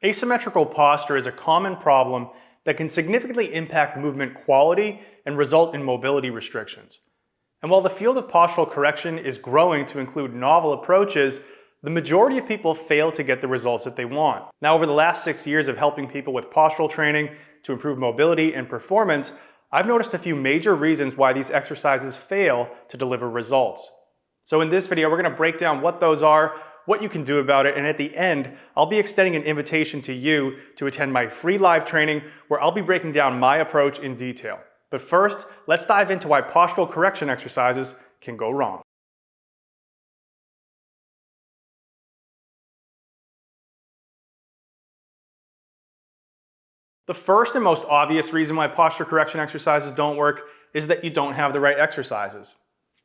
Asymmetrical posture is a common problem that can significantly impact movement quality and result in mobility restrictions. And while the field of postural correction is growing to include novel approaches, the majority of people fail to get the results that they want. Now, over the last 6 years of helping people with postural training to improve mobility and performance, I've noticed a few major reasons why these exercises fail to deliver results. So in this video, we're going to break down what those are, what you can do about it, and at the end, I'll be extending an invitation to you to attend my free live training where I'll be breaking down my approach in detail. But first, let's dive into why postural correction exercises can go wrong. The first and most obvious reason why posture correction exercises don't work is that you don't have the right exercises.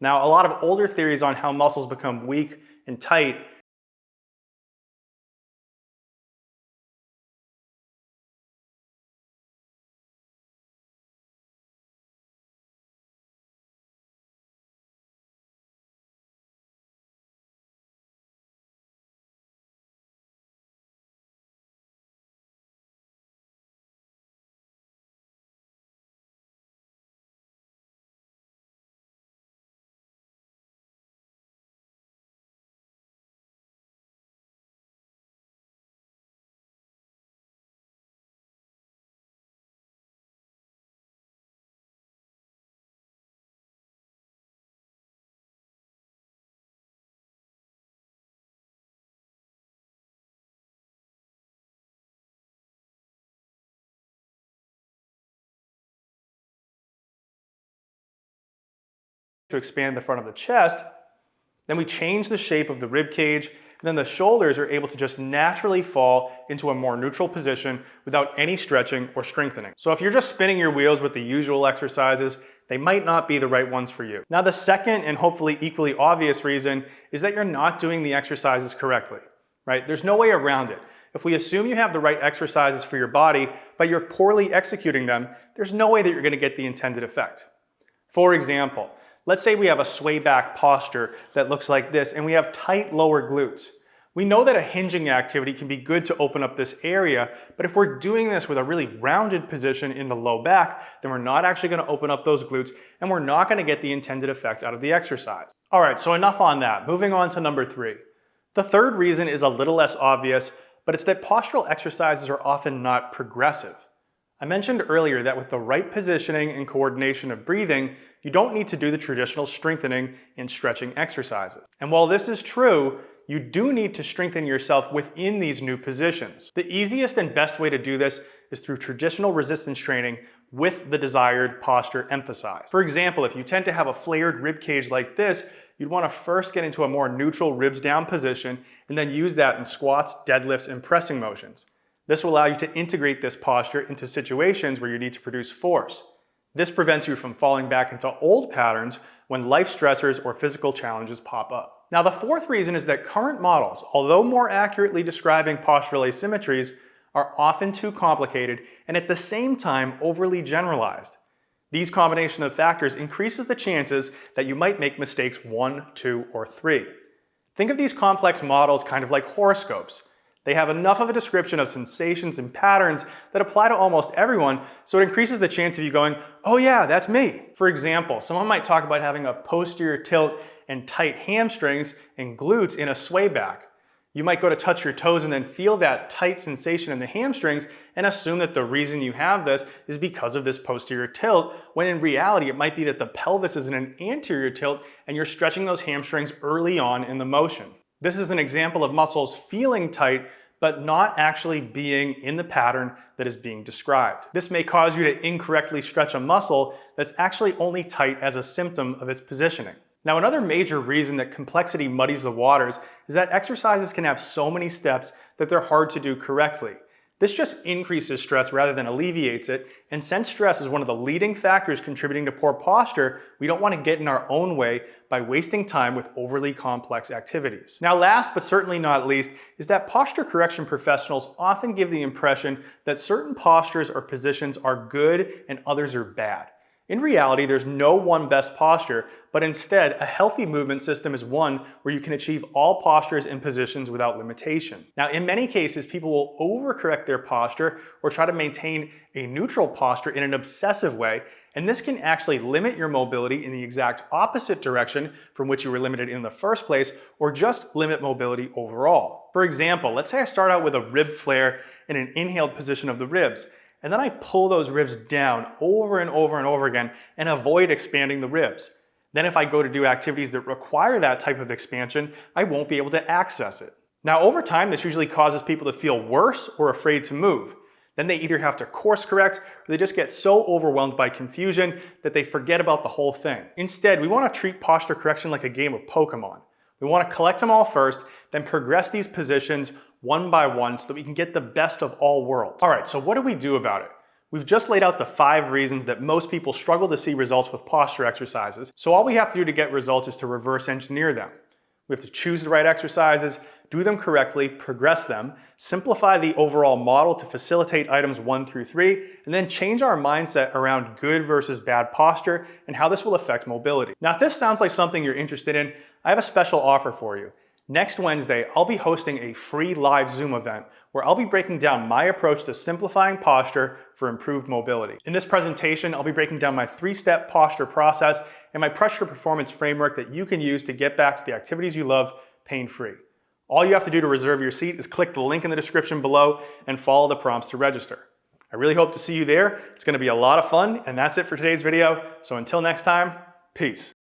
Now, a lot of older theories on how muscles become weak and tight to expand the front of the chest, then we change the shape of the rib cage, and then the shoulders are able to just naturally fall into a more neutral position without any stretching or strengthening. So if you're just spinning your wheels with the usual exercises, they might not be the right ones for you. Now, the second and hopefully equally obvious reason is that you're not doing the exercises correctly, right? There's no way around it. If we assume you have the right exercises for your body, but you're poorly executing them, there's no way that you're going to get the intended effect. For example, let's say we have a sway back posture that looks like this and we have tight lower glutes. We know that a hinging activity can be good to open up this area, but if we're doing this with a really rounded position in the low back, then we're not actually going to open up those glutes and we're not going to get the intended effect out of the exercise. All right, so enough on that. Moving on to number 3. The third reason is a little less obvious, but it's that postural exercises are often not progressive. I mentioned earlier that with the right positioning and coordination of breathing, you don't need to do the traditional strengthening and stretching exercises. And while this is true, you do need to strengthen yourself within these new positions. The easiest and best way to do this is through traditional resistance training with the desired posture emphasized. For example, if you tend to have a flared rib cage like this, you'd want to first get into a more neutral ribs down position and then use that in squats, deadlifts, and pressing motions. This will allow you to integrate this posture into situations where you need to produce force. This prevents you from falling back into old patterns when life stressors or physical challenges pop up. Now, the fourth reason is that current models, although more accurately describing postural asymmetries, are often too complicated and at the same time overly generalized. These combination of factors increases the chances that you might make mistakes 1, 2, or 3. Think of these complex models kind of like horoscopes. They have enough of a description of sensations and patterns that apply to almost everyone, so it increases the chance of you going, oh yeah, that's me. For example, someone might talk about having a posterior tilt and tight hamstrings and glutes in a sway back. You might go to touch your toes and then feel that tight sensation in the hamstrings and assume that the reason you have this is because of this posterior tilt, when in reality it might be that the pelvis is in an anterior tilt and you're stretching those hamstrings early on in the motion. This is an example of muscles feeling tight, but not actually being in the pattern that is being described. This may cause you to incorrectly stretch a muscle that's actually only tight as a symptom of its positioning. Now, another major reason that complexity muddies the waters is that exercises can have so many steps that they're hard to do correctly. This just increases stress rather than alleviates it, and since stress is one of the leading factors contributing to poor posture, we don't want to get in our own way by wasting time with overly complex activities. Now, last but certainly not least is that posture correction professionals often give the impression that certain postures or positions are good and others are bad. In reality, there's no one best posture, but instead, a healthy movement system is one where you can achieve all postures and positions without limitation. Now, in many cases, people will overcorrect their posture or try to maintain a neutral posture in an obsessive way, and this can actually limit your mobility in the exact opposite direction from which you were limited in the first place, or just limit mobility overall. For example, let's say I start out with a rib flare in an inhaled position of the ribs, and then I pull those ribs down over and over and over again and avoid expanding the ribs. Then if I go to do activities that require that type of expansion, I won't be able to access it. Now over time, this usually causes people to feel worse or afraid to move. Then they either have to course correct or they just get so overwhelmed by confusion that they forget about the whole thing. Instead, we want to treat posture correction like a game of Pokemon. We want to collect them all first, then progress these positions one by one so that we can get the best of all worlds. All right, so what do we do about it? We've just laid out the 5 reasons that most people struggle to see results with posture exercises. So all we have to do to get results is to reverse engineer them. We have to choose the right exercises, do them correctly, progress them, simplify the overall model to facilitate items 1 through 3, and then change our mindset around good versus bad posture and how this will affect mobility. Now, if this sounds like something you're interested in, I have a special offer for you. Next Wednesday, I'll be hosting a free live Zoom event where I'll be breaking down my approach to simplifying posture for improved mobility. In this presentation, I'll be breaking down my 3-step posture process and my pressure performance framework that you can use to get back to the activities you love pain-free. All you have to do to reserve your seat is click the link in the description below and follow the prompts to register. I really hope to see you there. It's going to be a lot of fun, and that's it for today's video. So until next time, peace.